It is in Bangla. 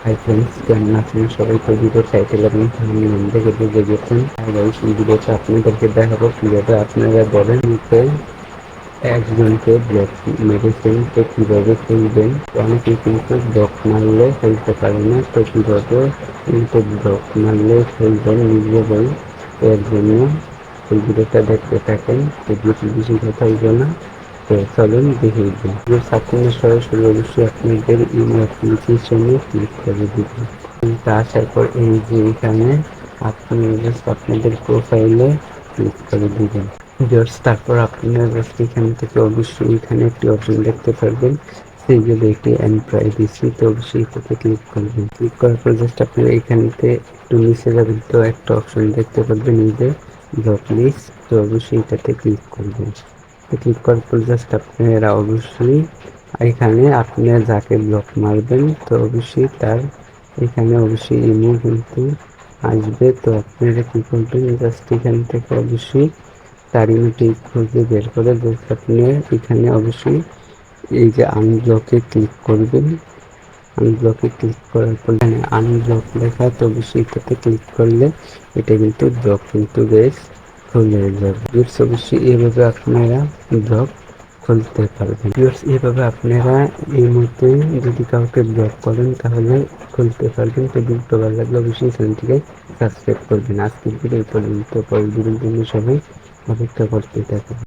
হাই ফ্রেন্ডস, কেমন আছেন সবাই? তো ভিডিওর টাইটেল এবং থাম্বনেল দেখে বুঝে গেছেন। গাইস, এই ভিডিওতে আপনাদেরকে দেখাবো কিভাবে আপনারা বলেন নিতে একজনকে ব্লক মেডিসিনকে কিভাবে খুলবেন। অনেকে কিন্তু ব্লক মারলে ফেলতে পারে না, তো কিভাবে কিন্তু ব্লক মারলে ফেলবেন নিজেরাই। এর জন্য এই ভিডিওটা দেখতে থাকেন। ভিডিওটি বেশি কথা হইব না, তো চলুন দেখিয়ে দিই। আপনারা সরাসরি অবশ্যই আপনাদের ইমেল অ্যাপ্লিকেশনে ক্লিক করে দিবেন। তা আসার পর এই যে এখানে আপনি জাস্ট আপনাদের প্রোফাইলে ক্লিক করে দিবেন। তারপর আপনারা জাস্ট এখান থেকে অবশ্যই এখানে একটি অপশন দেখতে পারবেন, সিকিউরিটি অ্যান্ড প্রাইভেসি। তো অবশ্যই এটাতে ক্লিক করবেন। ক্লিক করার পর জাস্ট আপনারা এখানেতে একটু নিচে যাবেন, তো একটা অপশন দেখতে পারবেন এই যে ব্লক লিস্ট। তো অবশ্যই এটাতে ক্লিক করবেন। ক্লিক করার পর জাস্ট আপনারা অবশ্যই এখানে আপনারা যাকে ব্লক মারবেন, তো অবশ্যই তার এখানে অবশ্যই ইমো কিন্তু আসবে। তো আপনারা কি করবেন, জাস্ট এখান থেকে অবশ্যই তার ইমোটি খুঁজে বের করে জাস্ট আপনি এখানে অবশ্যই এই যে আনব্লকে ক্লিক করবেন। আনব্লকে ক্লিক করার পর এখানে আনব্লক লেখা, তো অবশ্যই এটাতে ক্লিক করলে এটা কিন্তু ব্লক কিন্তু বেশ খুলে যাবে। অবশ্যই এইভাবে আপনারা ব্লক খুলতে পারবেন। এইভাবে আপনারা এই মুহূর্তে যদি কাউকে ব্লক করেন তাহলে খুলতে পারবেন। তো ভিডিওটা ভালো লাগলে অবশ্যই চ্যানেলটিকে সাবস্ক্রাইব করবেন। আজকের ভিডিও এই পর্যন্ত, পরের ভিডিওর জন্য সবাই অপেক্ষা করতে থাকুন।